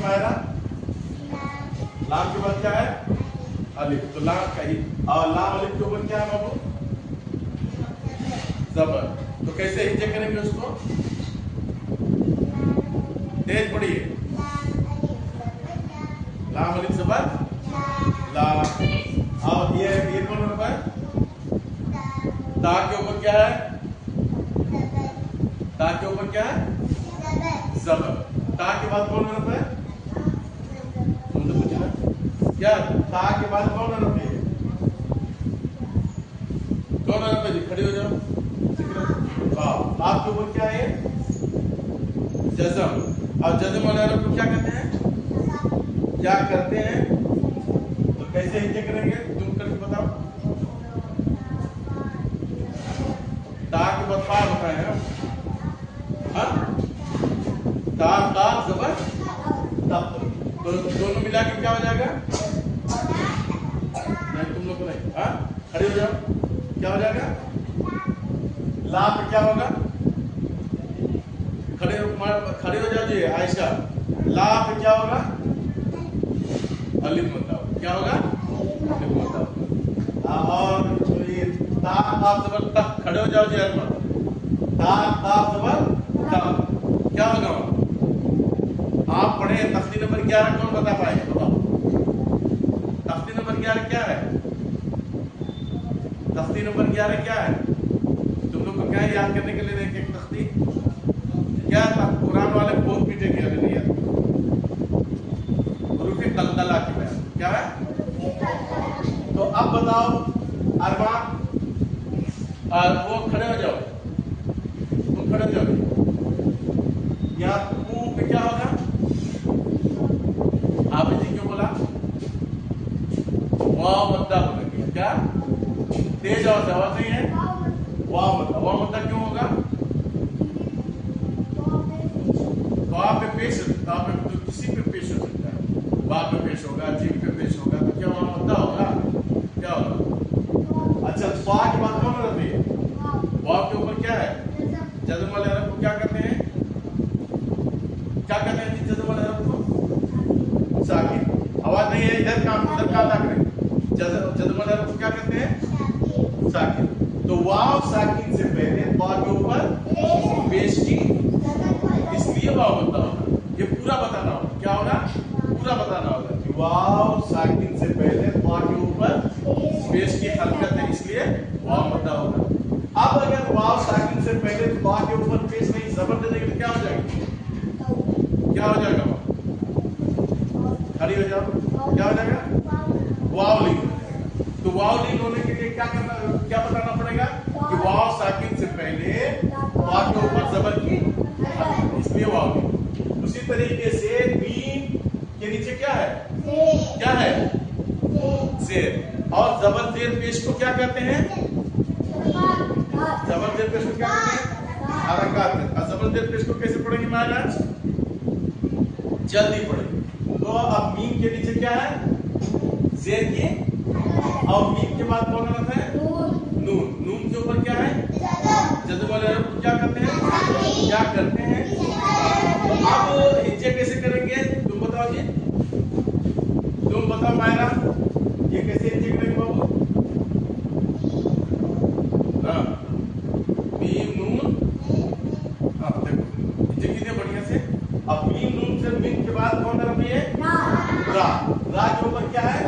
मायरा? लाम के बाद क्या है? अलिफ। तो लाम कही और लाम अलिफ के ऊपर क्या है बाबू? जबर। तो कैसे हिज्जे करेंगे उसको? तेज पढ़िए। लाम अलिफ जबर ला। और ये कौन होता है? ता के ऊपर क्या है? ता के ऊपर क्या है? जबर। ता के बाद कौन होता है? क्या ता के बाद कौन होता है? कौन होता है? खड़े हो जाओ। आपके ऊपर क्या है? जज़म। और जज़म वाले अरब को क्या कहते हैं? क्या करते हैं? तो कैसे हिज्जे करेंगे? तुम करके बताओ। ता के बाद फा होता है ना? ता ता जबर तब। तो दोनों मिला के क्या हो जाएगा? नहीं तुम लोग को नहीं। खड़े हो जाओ। क्या हो जाएगा? ला पे क्या होगा? खड़े हो जाओ जी आयशा। ला पे क्या होगा? अलिफ बताओ। क्या होगा? अलिफ बताओ। और ये ता ता जबर तक। खड़े हो जाओ जी अरमान। ता ता जबर तक क्या होगा? आप पढ़े तख्ती नंबर 11 कौन बता पाएगा? बताओ तख्ती नंबर 11 क्या है? तख्ती नंबर 11 क्या है? तुम लोग को क्या याद करने के लिए देखे तख्ती क्या था? कुरान वाले बहुत पीटे किया नहीं याद। रूफी कलकला की बयान क्या है? तो अब बताओ अरमान और वो खड़े हो जाओ। तुम खड़े हो जाओ। या तू पे क्या होगा? हाफिज जी क्यों बोला? वाव मद्दा बोलेंगे। क्या तेज आवाज नहीं है? वाव मद्दा क्यों होगा? पे पेश पे किसी पे पेश हो सकता है। बा पे पेश होगा, जीम पे पेश होगा, तो क्या वहां मद्दा होगा? क्या होगा? अच्छा बा के बाद कौन रहती है? बा के ऊपर क्या है? जज़म वाले अरब को क्या कहते हैं? क्या कहते हैं जज़म वाले अरब को? साकिन। आवाज नहीं है इधर काम करें। जज़म वाले अरब को क्या कहते हैं? साकिन। तो वाव साकिन से पहले बा के ऊपर पेश की इसलिए वाव मद्दा होगा। ये पूरा बताना होगा। क्या होगा? पूरा बताना होगा कि वाव साकिन से पहले बा के ऊपर पेश की हरकत है इसलिए वाव मद्दा होगा। अब अगर वाव साकिन से पहले बा के ऊपर पेश नहीं जबर दे देंगे तो क्या हो जाएगा? क्या हो जाएगा? खड़ी हो जाओ। क्या हो जाएगा? वाव लिंक हो जाएगा। तो वाव लिंक होने के लिए क्या बताना पड़ेगा कि वाव साकिन से पहले बा के ऊपर जबर की इसलिए वाव लिंक। उसी तरीके से मीम के नीचे क्या है? क्या है? जेर। और जबर जेर पेश को क्या कहते हैं? जबर जेर पेश को क्या कहते हैं? हरकत। और जबर जेर पेश को कैसे पढ़ेंगे महाराज? जल्दी पढ़ेंगे। तो अब मीम के नीचे क्या है? जेर की। और मीम के बाद कौन रहता है? नून। नून के ऊपर क्या है? जज़म वाले अरब को क्या करते हैं? क्या करते हैं? अब हिज्जे कैसे करेंगे? तुम बताओ जी। तुम बताओ मायरा ये कैसे हिज्जे करेंगे बाबू? मीम नून। देखो हिज्जे कितने बढ़िया से। अब मीम नून से मीम के बाद कौन अरब है? रा। रा के ऊपर क्या है?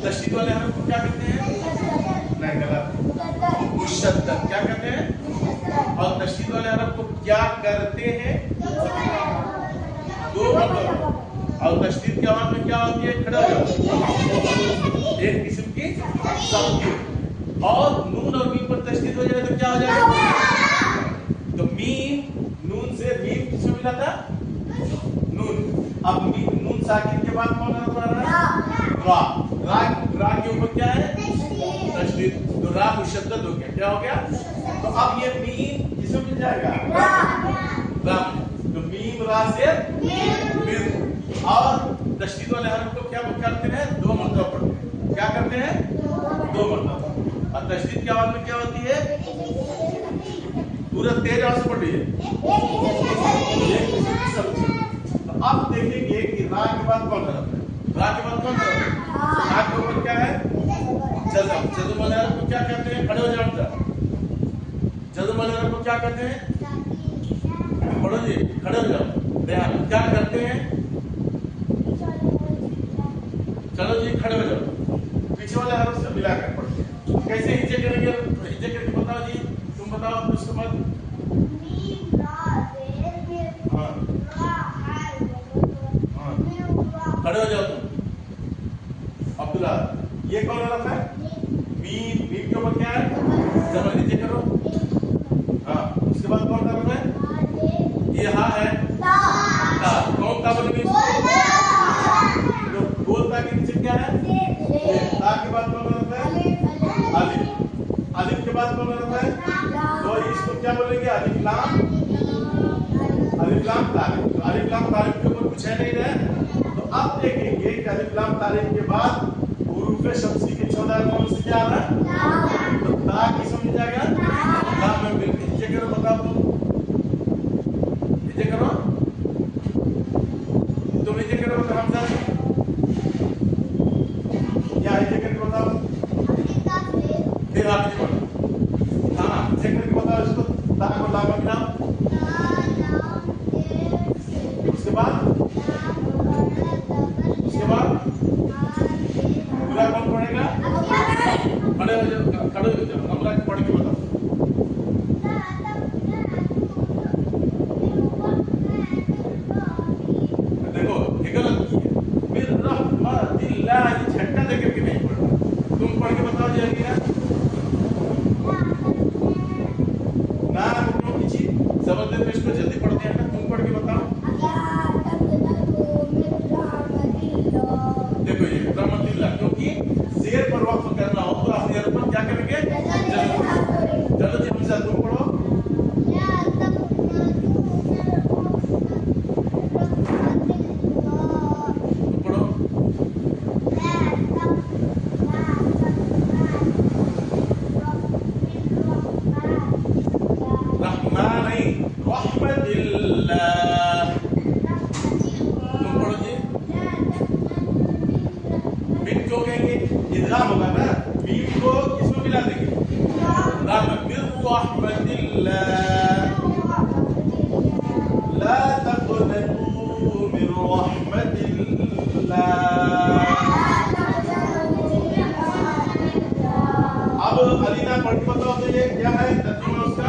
तशदीद वाले अरब को क्या कहते हैं? नहीं गलत। मुशद्दद। क्या कहते हैं? और तशदीद वाले अरब को क्या करते हैं? दो मतलब। और तशदीद की आवाज में क्या होती है? खड़ा हो जाओ। एक किस्म की तखफीफ। और नून और मीम पर तशदीद हो जाए तो क्या हो जाएगा? तो मीम नून से मीम किसमें मिला था? नून। अब मीम नून साकिन के बाद कौन आ रहा है? रा। रा के ऊपर क्या है? तशदीद। तो रा मुशद्दद हो गया। क्या हो गया? तो अब ये मीम किसमें मिल जाएगा? रा। तो मीम रा से मीम। और तशदीद वाले हरफ को क्या करते हैं? दो मरतबा पढ़ते हैं। क्या करते हैं? दो मरतबा। और तशदीद की आवाज में क्या होती है? पूरा तेज आवाज से पढ़िए। तो अब देखेंगे कि रा के बाद कौन हरफ है। रा के बाद कौन हरफ है? रा के ऊपर क्या है? जज़म। जज़म वाले हरफ को क्या कहते हैं? खड़े हो जाओ बेटा। जज़म वाले हरफ को क्या कहते हैं? पढ़ो जी, खड़े हो जाओ। ध्यान, क्या करते हैं? चलो जी खड़े हो जाओ। पीछे वाले हरफ से मिलाकर पढ़ते हैं। कैसे हिज्जे करेंगे? हिज्जे करके बताओ जी, तुम बताओ उसके बाद। खड़े हो जाओ तुम। अब्दुल्ला, ये कौन हरफ है? मीम। मीम के ऊपर क्या है? जबर। नीचे करो। हाँ, उसके बाद कौन हरफ है? ये हाँ है ता। कौन ता बोलेंगे? गोल ता के नीचे क्या है? ता के बाद कौन हरफ है? अलिफ। अलिफ के बाद कौन हरफ है? तो इसको क्या बोलेंगे? अलिफ लाम। अलिफ लाम तारिफ। अलिफ लाम तारिफ के ऊपर कुछ है नहीं है। तो अब देखेंगे कि अलिफ लाम तारिफ के बाद हुरूफ शम्सी के 14 कौन से क्या आ रहा है? तो ता की समझ जाएगा। ता में बिल्कुल नीचे करो, बताओ तुम। नीचे करो, तुम नीचे करो तो हमजा क्या नीचे करके बताओ। फिर आप नीचे बोलो। हाँ, नीचे करके बताओ इसको। ता को लाम में मिलाओ। उसके बाद पूरा कौन पढ़ेगा? खड़े हो जाओ, खड़े हो जाओ। हमरा पढ़ के बताओ। देखो ये गलत की है। फिर रहमतिल्लाह ये झटका देकर के नहीं पढ़ना। तुम पढ़ के बताओ जी। ना तुम किसी जबरदस्त पेश को जल्दी पढ़ते हैं ना। तुम पढ़ के बताओ। देखो ये रहमतिल्लाह, क्योंकि शेर पर वक्फ करना हो तो आप शेर पर क्या करेंगे? चलो जी हमजा तुम पढ़ो। इदगाम होगा ना, मीम को किसमें मिला देंगे? ला तक़नतू मिन रहमतिल्लाह। अब अलीना पढ़ के बताओ तो ये क्या है तर्जुमा उसका?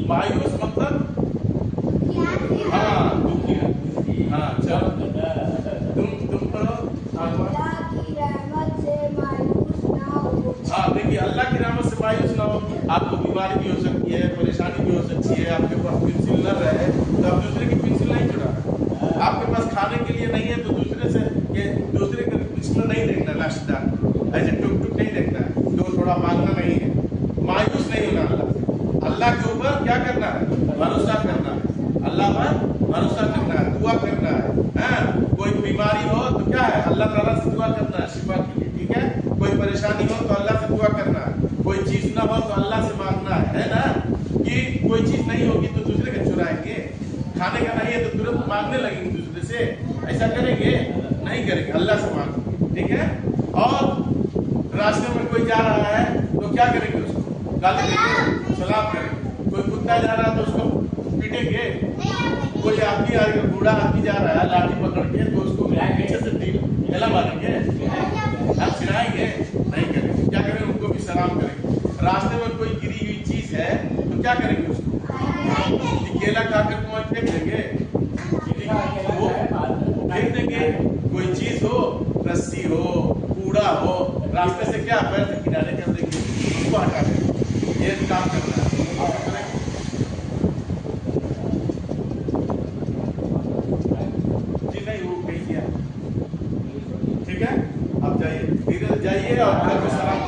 मायूस मतलब हाँ दुखी है। हाँ चलो तुम करो। हाँ देखिए, अल्लाह की रहमत से मायूस ना हो। आपको बीमारी भी हो सकती है, परेशानी भी हो सकती है, आपके पास पेंसिल न रहे तो आप दूसरे की पेंसिल नहीं चुराना। आपके पास खाने के लिए नहीं है तो दूसरे से ये दूसरे के पेंसिल नहीं देखना। नाश्तेदार ऐसे टुक टुक नहीं देखना है, तो थोड़ा मांगना नहीं है। मायूस नहीं होना अल्लाह से। अल्लाह के ऊपर क्या करना है? भरोसा करना है। अल्लाह पर भरोसा करना है, दुआ करना है। कोई बीमारी हो तो क्या है? अल्लाह ताला से दुआ करना है शिफा के लिए, ठीक है? कोई परेशानी हो तो अल्लाह से दुआ करना है। कोई चीज ना हो तो अल्लाह से मांगना है ना? कि कोई चीज नहीं होगी तो दूसरे का चुराएंगे। खाने का नहीं है तो तुरंत मांगने लगेंगे दूसरे से। ऐसा करेंगे? नहीं करेंगे, अल्लाह से मांगेंगे, ठीक है? और रास्ते में कोई जा रहा है तो क्या करेंगे? उसको गाली देंगे, सलाम करेंगे। कोई कुत्ता जा रहा है तो उसको पीटेंगे। कोई आदमी बूढ़ा आदमी जा रहा है लाठी पकड़ के तो उसको पीछे से ढेला मारेंगे? आप चिढ़ाएंगे? नहीं करेंगे। क्या करेंगे? उनको भी सलाम करेंगे। रास्ते में कोई गिरी हुई चीज है तो क्या करेंगे? उसको केला खाकर तुम फेंक देंगे? वो फेंक देंगे। कोई चीज हो, रस्सी हो, कूड़ा हो, रास्ते से क्या पैर से किनारे कर देंगे, उसको हटा देंगे। ये काम करना है। जी नहीं, वो कहीं किया, ठीक है? आप जाइए, धीरे जाइए और घर में सलाम